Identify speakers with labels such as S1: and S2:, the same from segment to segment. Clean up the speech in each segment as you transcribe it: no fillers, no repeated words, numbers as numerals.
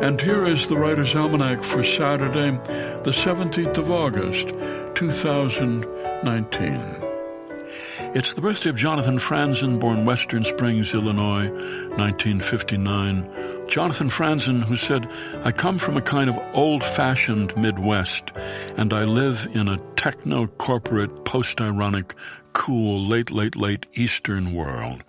S1: And here is the Writer's Almanac for Saturday, the 17th of August, 2019. It's the birthday of Jonathan Franzen, born Western Springs, Illinois, 1959. Jonathan Franzen, who said, "I come from a kind of old-fashioned Midwest, and I live in a techno-corporate, post-ironic, cool, late Eastern world.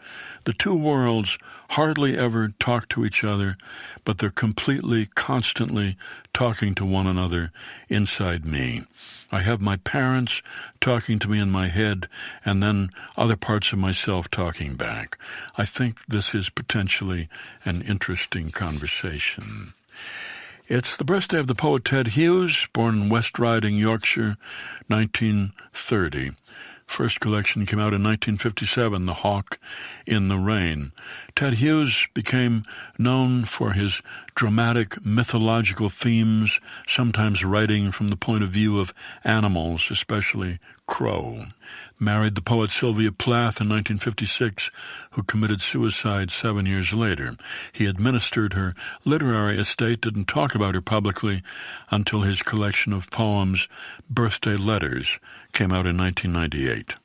S1: The two worlds hardly ever talk to each other, but they're completely, constantly talking to one another inside me. I have my parents talking to me in my head, and then other parts of myself talking back. I think this is potentially an interesting conversation." It's the birthday of the poet Ted Hughes, born in West Riding, Yorkshire, 1930. First collection came out in 1957, The Hawk in the Rain. Ted Hughes became known for his dramatic mythological themes, sometimes writing from the point of view of animals, especially crow. Married the poet Sylvia Plath in 1956, who committed suicide 7 years later. He administered her literary estate, didn't talk about her publicly until his collection of poems, Birthday Letters, came out in 1998.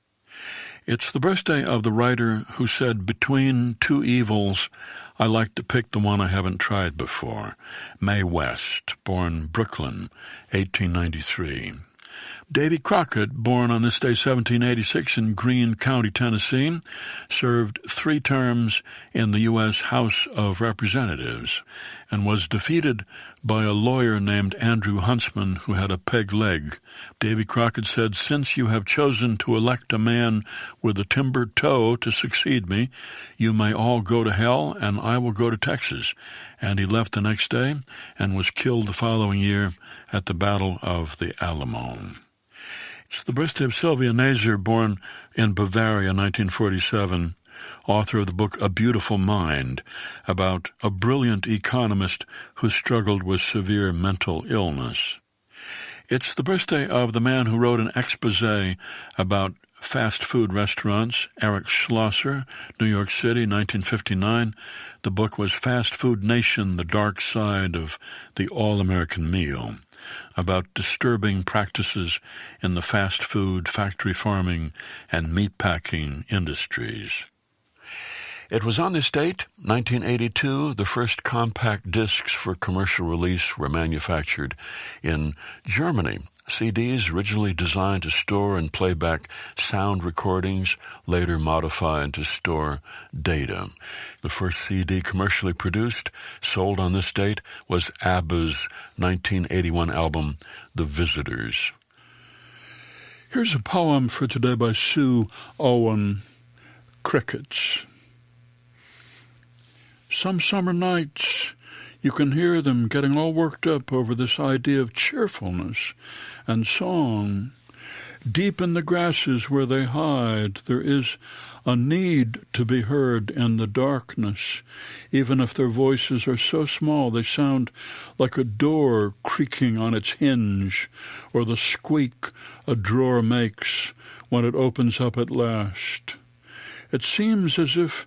S1: It's the birthday of the writer who said, "Between two evils, I like to pick the one I haven't tried before." Mae West, born Brooklyn, 1893. Davy Crockett, born on this day 1786 in Greene County, Tennessee, served 3 terms in the U.S. House of Representatives and was defeated by a lawyer named Andrew Huntsman who had a peg leg. Davy Crockett said, "Since you have chosen to elect a man with a timbered toe to succeed me, you may all go to hell and I will go to Texas." And he left the next day and was killed the following year at the Battle of the Alamo. It's the birthday of Sylvia Nazer, born in Bavaria, 1947, author of the book A Beautiful Mind, about a brilliant economist who struggled with severe mental illness. It's the birthday of the man who wrote an exposé about fast food restaurants, Eric Schlosser, New York City, 1959. The book was Fast Food Nation, The Dark Side of the All-American Meal, about disturbing practices in the fast food, factory farming, and meatpacking industries. It was on this date, 1982, the first compact discs for commercial release were manufactured in Germany. CDs originally designed to store and play back sound recordings, later modified to store data. The first CD commercially produced, sold on this date, was ABBA's 1981 album, The Visitors. Here's a poem for today by Sue Owen, Crickets. Some summer nights, you can hear them getting all worked up over this idea of cheerfulness and song. Deep in the grasses where they hide, there is a need to be heard in the darkness. Even if their voices are so small, they sound like a door creaking on its hinge, or the squeak a drawer makes when it opens up at last. It seems as if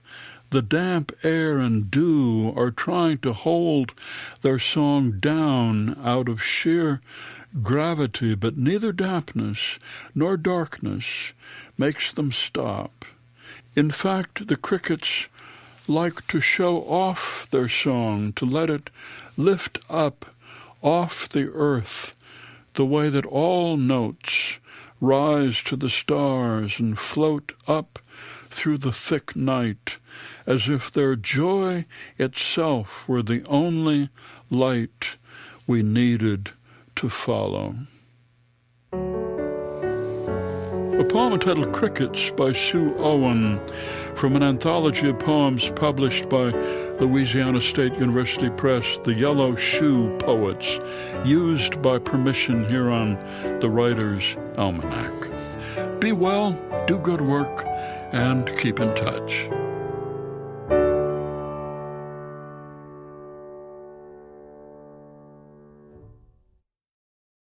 S1: the damp air and dew are trying to hold their song down out of sheer gravity, but neither dampness nor darkness makes them stop. In fact, the crickets like to show off their song, to let it lift up off the earth, the way that all notes rise to the stars and float up through the thick night, as if their joy itself were the only light we needed to follow. A poem entitled Crickets by Sue Owen, from an anthology of poems published by Louisiana State University Press, The Yellow Shoe Poets, used by permission here on the Writer's Almanac. Be well, do good work, and keep in touch.